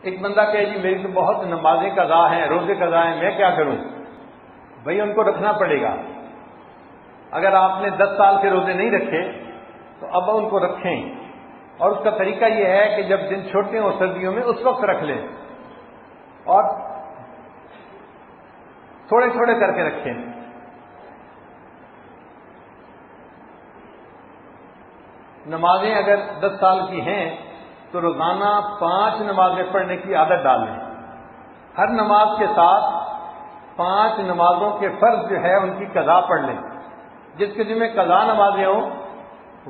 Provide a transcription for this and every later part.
ایک بندہ کہے جی میری تو بہت نمازیں قضاء ہیں، روزے قضاء ہیں، میں کیا کروں؟ بھئی ان کو رکھنا پڑے گا۔ اگر آپ نے 10 سال کے روزے نہیں رکھے تو اب ان کو رکھیں، اور اس کا طریقہ یہ ہے کہ جب دن چھوٹے ہوں سردیوں میں اس وقت رکھ لیں، اور تھوڑے تھوڑے کر کے رکھیں۔ نمازیں اگر 10 سال کی ہیں تو روزانہ 5 نمازیں پڑھنے کی عادت ڈال لیں۔ ہر نماز کے ساتھ 5 نمازوں کے فرض جو ہے ان کی قضاء پڑھ لیں۔ جس کے ذمہ قضاء نمازیں ہوں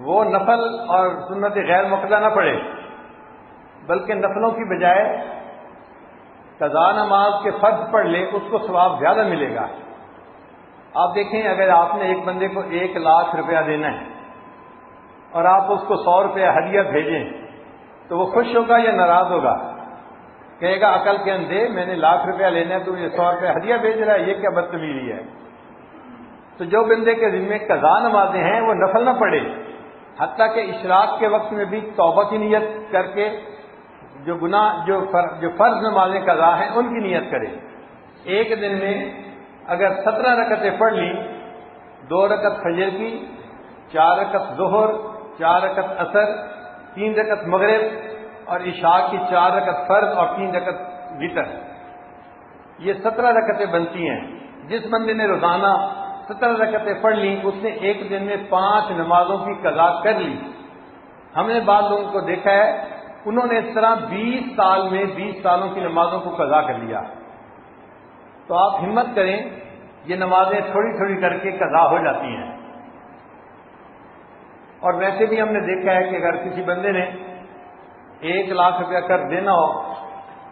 وہ نفل اور سنت غیر مقضہ نہ پڑھے، بلکہ نفلوں کی بجائے قضاء نماز کے فرض پڑھ لے، اس کو ثواب زیادہ ملے گا۔ آپ دیکھیں اگر آپ نے ایک بندے کو 1 لاکھ روپیہ دینا ہے اور آپ اس کو 100 روپیہ ہدیہ بھیجیں تو وہ خوش ہوگا یا ناراض ہوگا؟ کہے گا عقل کے اندھے، میں نے 1 لاکھ روپیہ لینا ہے تو مجھے 100 روپیہ ہدیہ بھیج رہا ہے، یہ کیا بدتمیزی ہے؟ تو جو بندے کے ذمہ قضاء نمازیں ہیں وہ نفل نہ پڑھے، حتیٰ کہ اشراق کے وقت میں بھی توبہ کی نیت کر کے جو فرض نمازیں قضاء ہیں ان کی نیت کرے۔ ایک دن میں اگر 17 رکعتیں پڑھ لی، 2 رکعت فجر کی، 4 رکعت ظہر، 4 رکعت عصر، 3 رکعت مغرب اور عشاء کی 4 رکعت فرض اور 3 رکعت وتر، یہ 17 رکعتیں بنتی ہیں۔ جس بندے نے روزانہ 17 رکعتیں پڑھ لی اس نے ایک دن میں 5 نمازوں کی قضاء کر لی۔ ہم نے بعض لوگوں کو دیکھا ہے انہوں نے اس طرح 20 سال میں 20 سالوں کی نمازوں کو قضاء کر لیا۔ تو آپ ہمت کریں، یہ نمازیں تھوڑی تھوڑی کر کے قضاء ہو جاتی ہیں۔ اور ویسے بھی ہم نے دیکھا ہے کہ اگر کسی بندے نے 1 لاکھ روپیہ قرض دینا ہو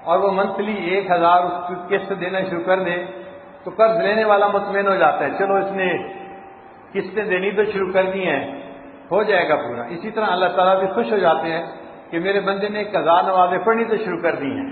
اور وہ منتھلی 1000 اس کی قسط دینا شروع کر دے تو قرض لینے والا مطمئن ہو جاتا ہے، چلو اس نے قسطیں دینی تو شروع کر دی ہیں، ہو جائے گا پورا۔ اسی طرح اللہ تعالیٰ بھی خوش ہو جاتے ہیں کہ میرے بندے نے قضاء نمازیں پڑھنی تو شروع کر دی ہیں۔